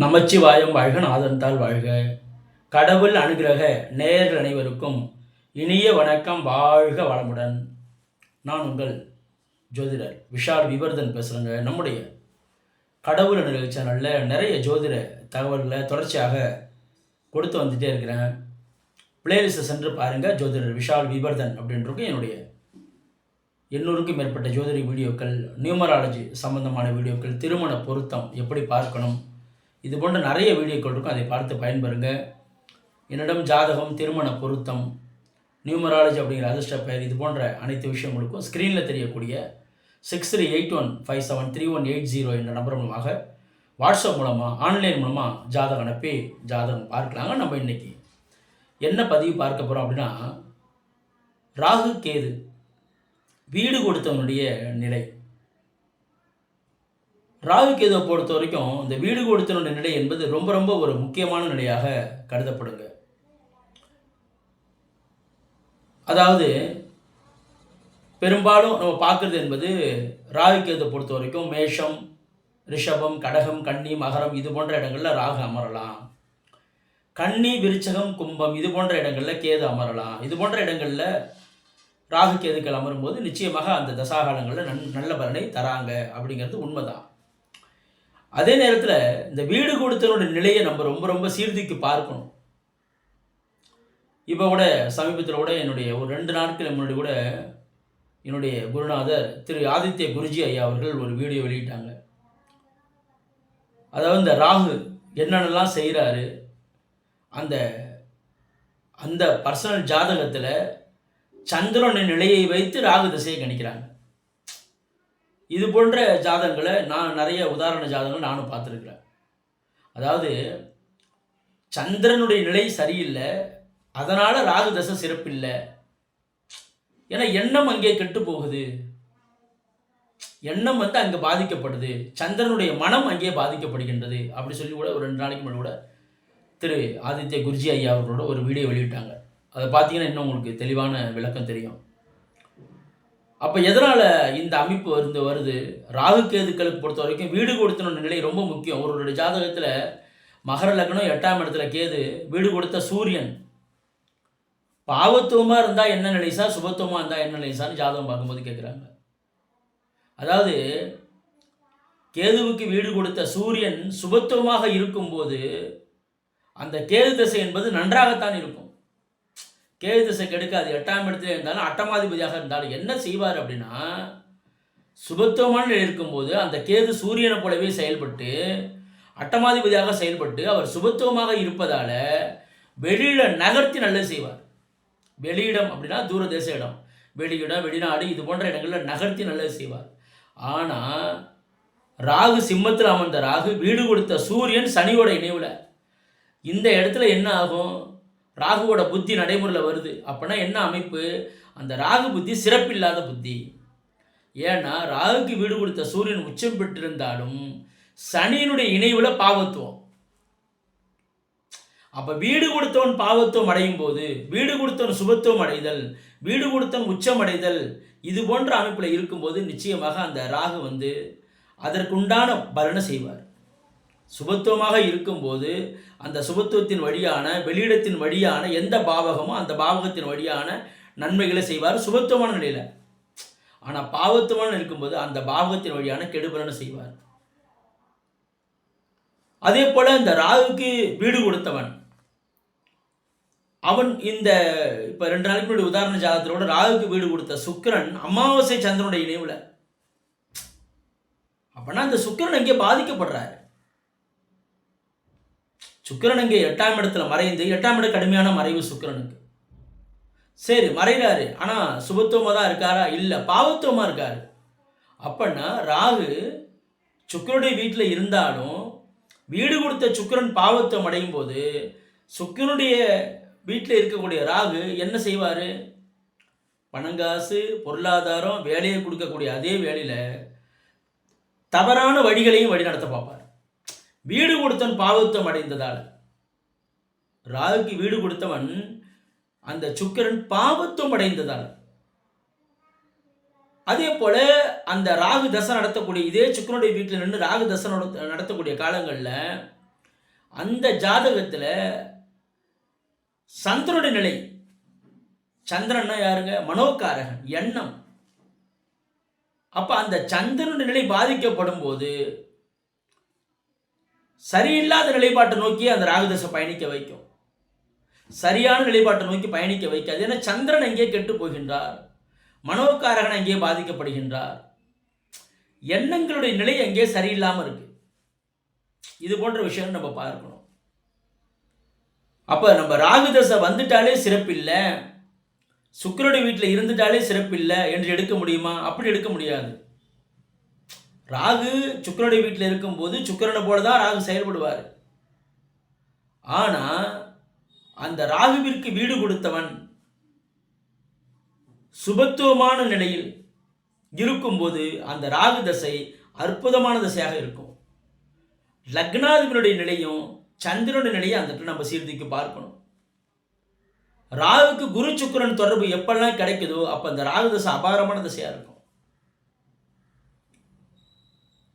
நமச்சிவாயம் வாழ்க, நாதன்தாள் வாழ்க. கடவுள் அனுகிரக நேயர்கள் அனைவருக்கும் இனிய வணக்கம். வாழ்க வளமுடன். நான் உங்கள் ஜோதிடர் விஷால் விவர்தன் பேசுகிறேங்க. நம்முடைய கடவுள் அனுகிரக சேனலில் நிறைய ஜோதிட தகவல்களை தொடர்ச்சியாக கொடுத்து வந்துகிட்டே இருக்கிறேன். பிளேலிஸ்ட்டை சென்று பாருங்கள். ஜோதிடர் விஷால் விவர்தன் அப்படின்றது என்னுடைய 800க்கும் மேற்பட்ட ஜோதிட வீடியோக்கள், நியூமராலஜி சம்பந்தமான வீடியோக்கள், திருமண பொருத்தம் எப்படி பார்க்கணும், இது போன்ற நிறைய வீடியோக்கள் இருக்கும். அதை பார்த்து பயன்பெறுங்க. என்னிடம் ஜாதகம், திருமண பொருத்தம், நியூமராலஜி அப்படிங்கிற அதிர்ஷ்ட பெயர், இது போன்ற அனைத்து விஷயங்களுக்கும் ஸ்க்ரீனில் தெரியக்கூடிய 6381573180 என்ற நம்பர் மூலமாக வாட்ஸ்அப் மூலமாக, ஆன்லைன் மூலமாக ஜாதகம் அனுப்பி ஜாதகம் பார்க்கலாங்க. நம்ம இன்றைக்கி என்ன பதிவு பார்க்க போகிறோம் அப்படின்னா, ராகு கேது வீடு கொடுத்தவனுடைய நிலை. ராகு கேதுவை பொறுத்த வரைக்கும் இந்த வீடு கொடுத்தவனுடைய நிலை என்பது ரொம்ப ரொம்ப ஒரு முக்கியமான நிலையாக கருதப்படுங்க. அதாவது பெரும்பாலும் நம்ம பார்க்குறது என்பது ராகு கேதுவை பொறுத்த வரைக்கும் மேஷம், ரிஷபம், கடகம், கன்னி, மகரம் இது போன்ற இடங்களில் ராகு அமரலாம். கன்னி, விருச்சகம், கும்பம் இது போன்ற இடங்களில் கேது அமரலாம். இது போன்ற இடங்களில் ராகு கேதுக்கள் அமரும்போது நிச்சயமாக அந்த தசாகாலங்களில் நல்ல பலனை தராங்க அப்படிங்கிறது உண்மைதான். அதே நேரத்தில் இந்த வீடு கொடுத்தவனுடைய நிலையை நம்ம ரொம்ப ரொம்ப சீர்தூக்கி பார்க்கணும். இப்போ கூட சமீபத்தில் கூட என்னுடைய ஒரு 2 நாட்கள் முன்னாடி கூட என்னுடைய குருநாதர் திரு ஆதித்ய குருஜி ஐயா அவர்கள் ஒரு வீடியோ வெளியிட்டாங்க. அதாவது இந்த ராகு என்னென்னலாம் செய்கிறாரு, அந்த அந்த பர்சனல் ஜாதகத்தில் சந்திரனுடைய நிலையை வைத்து ராகு திசையை கணிக்கிறாங்க. இது போன்ற ஜாதகங்களை நான் நிறைய உதாரண ஜாதகங்கள் நானும் பார்த்துருக்குறேன். அதாவது சந்திரனுடைய நிலை சரியில்லை, அதனால் ராகு தசை சிறப்பில்லை. ஏன்னா எண்ணம் அங்கே கெட்டு போகுது, எண்ணம் அங்கே பாதிக்கப்படுது, சந்திரனுடைய மனம் அங்கே பாதிக்கப்படுகின்றது அப்படி சொல்லி கூட ஒரு 2 நாளைக்கு முன்னாடி கூட திரு ஆதித்ய குருஜி ஐயா அவர்களோட ஒரு வீடியோ வெளியிட்டாங்க. அதை பார்த்தீங்கன்னா இன்னும் உங்களுக்கு தெளிவான விளக்கம் தெரியும். அப்போ எதனால் இந்த அமைப்பு வருது, ராகு கேதுக்களுக்கு பொறுத்த வரைக்கும் வீடு கொடுத்தன நிலை ரொம்ப முக்கியம். ஒரு ஜாதகத்தில் மகர லக்னம் 8ஆம் இடத்துல கேது, வீடு கொடுத்த சூரியன் பாவத்துவமாக இருந்தால் என்ன நிலை சார், சுபத்துவமாக இருந்தால் என்ன நிலை சார்னு ஜாதகம் பார்க்கும்போது கேட்குறாங்க. அதாவது கேதுவுக்கு வீடு கொடுத்த சூரியன் சுபத்துவமாக இருக்கும்போது அந்த கேது திசை என்பது நன்றாகத்தான் இருக்கும். கேது திசை கெடுக்காது. 8ஆம் இடத்துல இருந்தாலும் அட்டமாதிபதியாக இருந்தாலும் என்ன செய்வார் அப்படின்னா, சுபத்துவமான நிலை இருக்கும்போது அந்த கேது சூரியனை போலவே செயல்பட்டு அட்டமாதிபதியாக செயல்பட்டு அவர் சுபத்துவமாக இருப்பதால் வெளியிட நகர்த்தி நல்லது செய்வார். வெளியிடம் அப்படின்னா தூரதேச இடம், வெளியிடம், வெளிநாடு இது போன்ற இடங்களில் நகர்த்தி நல்லது செய்வார். ஆனால் ராகு சிம்மத்தில் அமர்ந்த ராகு வீடு கொடுத்த சூரியன் சனியோட இணைவில் இந்த இடத்துல என்ன ஆகும், ராகுவோட புத்தி நடைமுறையில் வருது. அப்படின்னா என்ன அமைப்பு, அந்த ராகு புத்தி சிறப்பில்லாத புத்தி. ஏன்னா ராகுக்கு வீடு கொடுத்த சூரியன் உச்சம் பெற்றிருந்தாலும் சனியினுடைய இணைவில் பாவத்துவம். அப்போ வீடு கொடுத்தவன் பாவத்துவம் அடையும் போது வீடு கொடுத்தவன் சுபத்துவம் அடைதல், வீடு கொடுத்தவன் உச்சம் அடைதல் இது போன்ற அமைப்பில் இருக்கும்போது நிச்சயமாக அந்த ராகு அதற்குண்டான பலனை செய்வார். சுபத்துவமாக இருக்கும்போது அந்த சுபத்துவத்தின் வழியான வெளியிடத்தின் வழியான எந்த பாவகமோ அந்த பாவகத்தின் வழியான நன்மைகளை செய்வார் சுபத்துவமான நிலையில். ஆனால் பாவத்துவமான இருக்கும்போது அந்த பாவகத்தின் வழியான கெடுபலனை செய்வார். அதே போல இந்த ராகுக்கு வீடு கொடுத்தவன் அவன் இந்த இப்போ 2 நாளைக்கு முன்னாடி உதாரண ஜாதகத்தோட ராகுக்கு வீடு கொடுத்த சுக்கிரன் அமாவாசை சந்திரனுடைய இணைவில். அப்படின்னா அந்த சுக்கிரன் அங்கே பாதிக்கப்படுறாரு. சுக்கிரன் அங்கே 8ஆம் இடத்துல மறைந்து, 8ஆம் இடம் கடுமையான மறைவு சுக்கிரனுக்கு. சரி மறைகிறாரு, ஆனால் சுபத்துவமாக தான் இருக்காரா, இல்லை பாவத்துவமாக இருக்காரு. அப்படின்னா ராகு சுக்கிரனுடைய வீட்டில் இருந்தாலும் வீடு கொடுத்த சுக்கிரன் பாவத்துவம் அடையும் போது சுக்கிரனுடைய வீட்டில் இருக்கக்கூடிய ராகு என்ன செய்வார், பணங்காசு, பொருளாதாரம், வேலையை கொடுக்கக்கூடிய அதே வேலையில் தவறான வழிகளையும் வழி நடத்த பார்ப்பார். வீடு கொடுத்தவன் பாவத்துவம் அடைந்ததால் ராகுக்கு வீடு கொடுத்தவன் அந்த சுக்கிரன் பாவத்துவம் அடைந்ததால். அதே போல அந்த ராகு தசை நடத்தக்கூடிய இதே சுக்கிரனுடைய வீட்டில் நின்று ராகு தசை நடத்தக்கூடிய காலங்களில் அந்த ஜாதகத்தில் சந்திரனுடைய நிலை, சந்திரன்னா யாருங்க? மனோகாரகன், எண்ணம். அப்ப அந்த சந்திரனுடைய நிலை பாதிக்கப்படும் போது சரியில்லாத நிலைப்பாட்டை நோக்கி அந்த ராகுதசை பயணிக்க வைக்கும், சரியான நிலைப்பாட்டை நோக்கி பயணிக்க வைக்காது. ஏன்னா சந்திரன் எங்கே கெட்டு போகின்றார், மனோகாரகன் எங்கே பாதிக்கப்படுகின்றார், எண்ணங்களுடைய நிலை எங்கே சரியில்லாமல் இருக்கு. இது போன்ற விஷயம் நம்ம பார்க்கணும். அப்ப நம்ம ராகுதசை வந்துட்டாலே சிறப்பில்லை, சுக்கிரனுடைய வீட்டில் இருந்துட்டாலே சிறப்பில்லை என்று எடுக்க முடியுமா? அப்படி எடுக்க முடியாது. ராகு சுக்கிரனுடைய வீட்டில் இருக்கும்போது சுக்கிரனை போல தான் ராகு செயல்படுவார். ஆனால் அந்த ராகுவிற்கு வீடு கொடுத்தவன் சுபத்துவமான நிலையில் இருக்கும்போது அந்த ராகு தசை அற்புதமான தசையாக இருக்கும். லக்னாதிபதியுடைய நிலையும் சந்திரனுடைய நிலையும் அந்த இடத்துல நம்ம சீர்திக்கு பார்க்கணும். ராகுக்கு குரு சுக்கிரன் தொடர்பு எப்பெல்லாம் கிடைக்குதோ அப்போ அந்த ராகு தசை அபாரமான தசையாக இருக்கும்.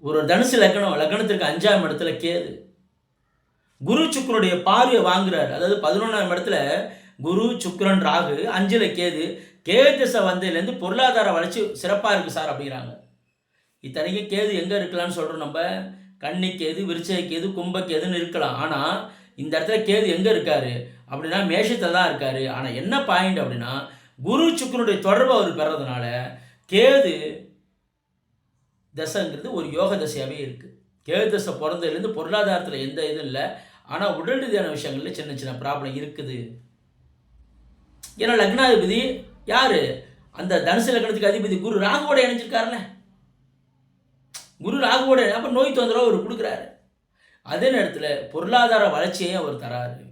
ஒரு தனுசு லக்னம், லக்னத்திற்கு 5ஆம் இடத்துல கேது, குரு சுக்கிரனுடைய பார்வையை வாங்குறாரு. அதாவது 11ஆம் இடத்துல குரு சுக்கிரன் ராகு, 5ல் கேது. கேது தசை வந்ததுலேருந்து பொருளாதார வளர்ச்சி சிறப்பாக இருக்குது சார் அப்படிங்கிறாங்க. இத்தனைக்கும் கேது எங்கே இருக்கலாம்னு சொல்கிறோம் நம்ம? கன்னி கேது, விருச்சிக கேது, கும்ப கேதுன்னு இருக்கலாம். ஆனால் இந்த இடத்துல கேது எங்கே இருக்காரு அப்படின்னா மேஷத்தில் தான் இருக்காரு. ஆனால் என்ன பாயிண்ட் அப்படின்னா குரு சுக்கிரனுடைய தொடர்பு அவர் பெறதுனால கேது தசைங்கிறது ஒரு யோக தசையாகவே இருக்குது. கேது தசை பிறந்ததுலேருந்து பொருளாதாரத்தில் எந்த இதுவும் இல்லை, ஆனால் உடல் ரீதியான விஷயங்களில் சின்ன சின்ன ப்ராப்ளம் இருக்குது. ஏன்னா லக்னாதிபதி யார்? அந்த தனுசு லக்னத்துக்கு அதிபதி குரு ராகுவோட இணைஞ்சிருக்காருல்ல. குரு ராகுவோட அப்போ நோய் தொந்தரவு அவர் கொடுக்குறாரு. அதே நேரத்தில் பொருளாதார வளர்ச்சியை அவர் தராரு.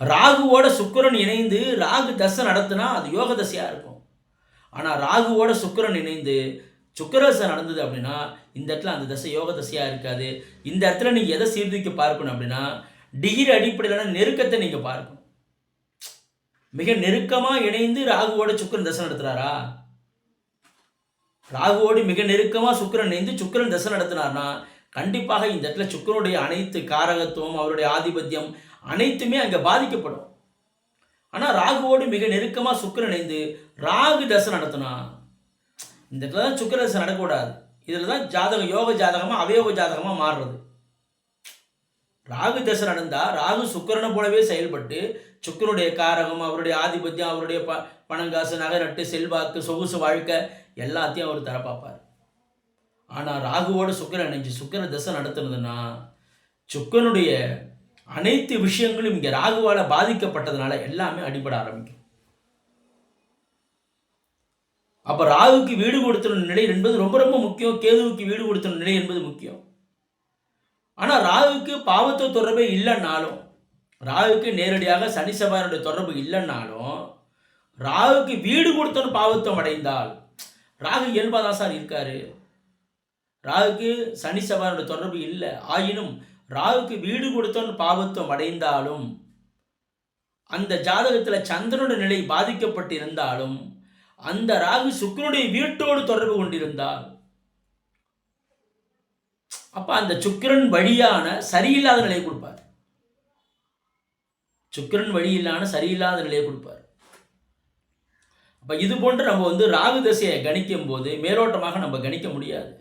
ராகுவோட சுக்கிரன் இணைந்து ராகு தசை நடத்தினா அது யோக தசையாக இருக்கும். ஆனால் ராகுவோட சுக்கிரன் இணைந்து சுக்கிரதசை நடந்தது அப்படின்னா இந்த இடத்துல அந்த தசை யோக தசையாக இருக்காது. இந்த இடத்துல நீங்கள் எதை சீர்தூக்கி பார்க்கணும் அப்படின்னா டிகிரி அடிப்படையிலான நெருக்கத்தை நீங்கள் பார்க்கணும். மிக நெருக்கமாக இணைந்து ராகுவோட சுக்கிரன் தசை நடத்துகிறாரா? ராகுவோடு மிக நெருக்கமாக சுக்கிரன் இணைந்து சுக்கிரன் தசை நடத்தினார்னா கண்டிப்பாக இந்த இடத்துல சுக்கிரனுடைய அனைத்து காரகத்துவம், அவருடைய ஆதிபத்தியம் அனைத்துமே அங்கே பாதிக்கப்படும். ஆனால் ராகுவோடு மிக நெருக்கமாக சுக்கிரன் இணைந்து ராகு தசை நடத்தினா இந்த இடத்துல தான் சுக்கிர தசை நடக்கக்கூடாது. இதில் தான் ஜாதகம் யோக ஜாதகமாக அவயோக ஜாதகமாக மாறுறது. ராகு தசை நடந்தால் ராகு சுக்கிரனை போலவே செயல்பட்டு சுக்கிரனுடைய காரகம், அவருடைய ஆதிபத்தியம், அவருடைய பணங்காசு, நகை நட்டு, செல்வாக்கு, சொகுசு வாழ்க்கை எல்லாத்தையும் அவர் தர பார்ப்பார். ஆனால் ராகுவோட சுக்கிரன் இணைஞ்சு சுக்கிர தசை நடத்துனதுன்னா சுக்கிரனுடைய அனைத்து விஷயங்களும் இங்கே ராகுவால் பாதிக்கப்பட்டதுனால எல்லாமே அடிபட ஆரம்பிக்கும். அப்போ ராகுக்கு வீடு கொடுத்துன நிலை என்பது ரொம்ப ரொம்ப முக்கியம். கேதுவுக்கு வீடு கொடுத்துன நிலை என்பது முக்கியம். ஆனால் ராகுக்கு பாவத்துவ தொடர்பே இல்லைன்னாலும், ராகுக்கு நேரடியாக சனி செவ்வாயுடைய தொடர்பு இல்லைன்னாலும், ராகுக்கு வீடு கொடுத்தோன்னு பாவத்துவம் அடைந்தால், ராகு இயல்பாக தான் சார் இருக்காரு, ராகுக்கு சனி செவ்வாயுடைய தொடர்பு இல்லை, ஆயினும் ராகுக்கு வீடு கொடுத்தோன்னு பாவத்துவம் அடைந்தாலும், அந்த ஜாதகத்தில் சந்திரனுடைய நிலை பாதிக்கப்பட்டிருந்தாலும், அந்த ராகு சுக்கிரனுடைய வீட்டோடு தொடர்பு கொண்டிருந்தால், அப்ப அந்த சுக்கிரன் வழியான சரியில்லாத நிலையை கொடுப்பார். சுக்கிரன் வழியிலான சரியில்லாத நிலையை கொடுப்பார். அப்ப இது போன்று நம்ம ராகு தசையை கணிக்கும் போது மேலோட்டமாக நம்ம கணிக்க முடியாது.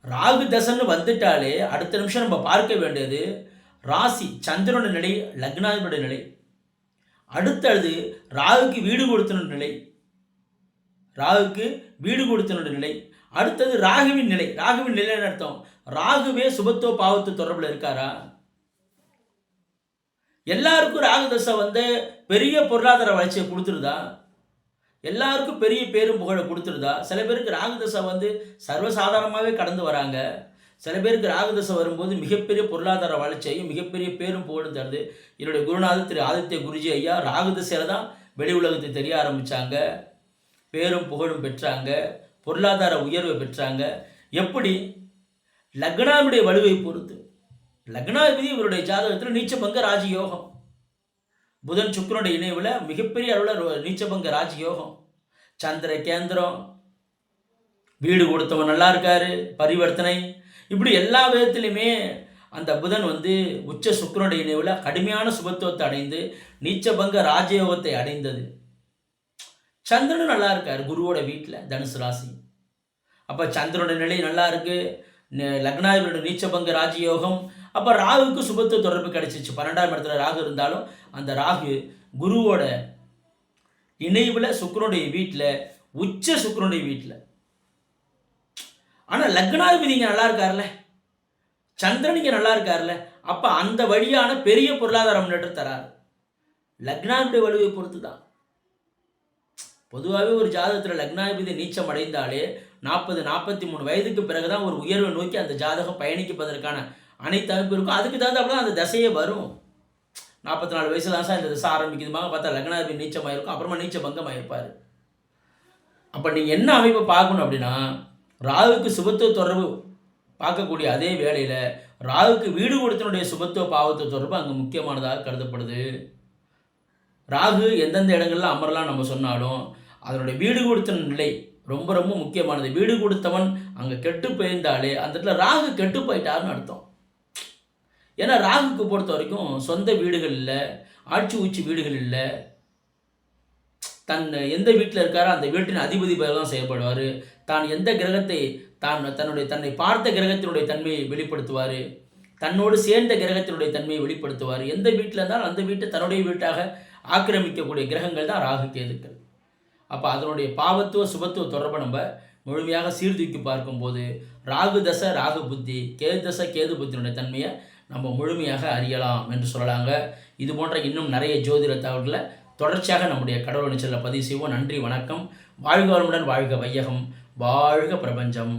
ராகு தசைன்னு வந்துட்டாலே அடுத்த நிமிஷம் நம்ம பார்க்க வேண்டியது ராசி சந்திரனுடைய நிலை, லக்னாதிபதியுடைய நிலை, அடுத்தது ராகுக்கு வீடு கொடுத்தனுடைய நிலை, ராகுக்கு வீடு கொடுத்தனுடைய நிலை, அடுத்தது ராகுவின் நிலை. ராகுவின் நிலைன்னு அர்த்தம் ராகுவே சுபத்துவ பாவத்துவ தொடர்பில் இருக்காரா? எல்லாருக்கும் ராகு தசை பெரிய பொருளாதார வளர்ச்சியை கொடுத்துருதா? எல்லாருக்கும் பெரிய பேரும் புகழை கொடுத்துருதா? சில பேருக்கு ராகு தசை சர்வசாதாரணமாகவே கடந்து வராங்க. சில பேருக்கு ராகு தசை வரும்போது மிகப்பெரிய பொருளாதார வளர்ச்சியையும் மிகப்பெரிய பேரும் புகழும் தருது. என்னுடைய குருநாதர் திரு ஆதித்ய குருஜி ஐயா ராகு தசையில் தான் வெளி உலகத்தை தெரிய ஆரம்பித்தாங்க, பேரும் புகழும் பெற்றாங்க, பொருளாதார உயர்வை பெற்றாங்க. எப்படி? லக்னாவுடைய வலுவை பொறுத்து. லக்னாதிபதி இவருடைய ஜாதகத்தில் நீச்சபங்க ராஜயோகம், புதன் சுக்கிரனுடைய இணைவில் மிகப்பெரிய அளவில் நீச்சபங்க ராஜயோகம், சந்திர கேந்திரம், வீடு கொடுத்தவன் நல்லா இருக்காரு, பரிவர்த்தனை, இப்படி எல்லா விதத்திலுமே அந்த புதன் வந்து உச்ச சுக்கிரனுடைய இணைவில் கடுமையான சுபத்துவத்தை அடைந்து நீச்சபங்க ராஜயோகத்தை அடைந்தது. சந்திரனும் நல்லா இருக்கார் குருவோட வீட்டில் தனுசு ராசி. அப்போ சந்திரனோட நிலை நல்லா இருக்கு, லக்னாதிபதியோட நீச்சபங்க ராஜயோகம். அப்போ ராகுக்கு சுபத்துவ தொடர்பு கிடைச்சிச்சு. 12ஆம் இடத்துல ராகு இருந்தாலும் அந்த ராகு குருவோட இணைவில் சுக்கிரனுடைய வீட்டில், உச்ச சுக்கிரனுடைய வீட்டில். ஆனால் லக்னாதிபதி இங்கே நல்லா இருக்கார்ல, சந்திரன் இங்கே நல்லா இருக்கார்ல, அப்போ அந்த வழியான பெரிய பொருளாதார முன்னேற்றம் தராரு. லக்னாதிபதி வலுவை பொறுத்து தான். பொதுவாகவே ஒரு ஜாதகத்தில் லக்னாதிபதி நீச்சம் அடைந்தாலே 40-43 வயதுக்கு பிறகு தான் ஒரு உயர்வை நோக்கி அந்த ஜாதகம் பயணிப்பதற்கான அனைத்து அமைப்பு இருக்கும். அதுக்கு தகுந்தாப்புல அந்த தசையே வரும். 44 வயசுல தான் சார் இந்த தசை ஆரம்பிக்குதுமாக பார்த்தா லக்னாதிபதி நீச்சமாயிருக்கும், அப்புறமா நீச்ச பங்கமாயிருப்பார். அப்போ நீங்கள் என்ன அமைப்பை பார்க்கணும் அப்படின்னா, ராகுக்கு சுபத்துவ தொடர்பு பார்க்கக்கூடிய அதே வேளையில் ராகுக்கு வீடு கொடுத்தனுடைய சுபத்துவ பாவத்துவ தொடர்பு அங்கே முக்கியமானதாக கருதப்படுது. ராகு எந்தெந்த இடங்கள்லாம் அமரலாம் நம்ம சொன்னாலும் அதனுடைய வீடு கொடுத்த நிலை ரொம்ப ரொம்ப முக்கியமானது. வீடு கொடுத்தவன் அங்கே கெட்டு போயிருந்தாலே அந்த இடத்துல ராகு கெட்டு போயிட்டாருன்னு அர்த்தம். ஏன்னா ராகுக்கு பொறுத்த வரைக்கும் சொந்த வீடுகள் இல்லை, ஆட்சி ஊச்சி வீடுகள் இல்லை. எந்த வீட்டில் இருக்காரோ அந்த வீட்டின் அதிபதி பேர் தான் செய்யப்படுவார். தான் எந்த கிரகத்தை தன்னை பார்த்த கிரகத்தினுடைய தன்மையை வெளிப்படுத்துவார், தன்னோடு சேர்ந்த கிரகத்தினுடைய தன்மையை வெளிப்படுத்துவார். எந்த வீட்டில் இருந்தாலும் அந்த வீட்டை தன்னுடைய வீட்டாக ஆக்கிரமிக்கக்கூடிய கிரகங்கள் தான் ராகு கேதுக்கள். அப்போ அதனுடைய பாவத்துவ சுபத்துவ தொடர்பை நம்ம முழுமையாக சீர்தூக்கி பார்க்கும்போது ராகு தசை ராகு புத்தி, கேது தசை கேது புத்தியினுடைய தன்மையை நம்ம முழுமையாக அறியலாம் என்று சொல்லலாங்க. இது போன்ற இன்னும் நிறைய ஜோதிட தகவல்களை தொடர்ச்சியாக நம்முடைய கடவுள் நிச்சலில் பதிவு செய்வோம். நன்றி, வணக்கம். வாழ்க வளமுடன், வாழ்க வையகம், வாழ்க பிரபஞ்சம்.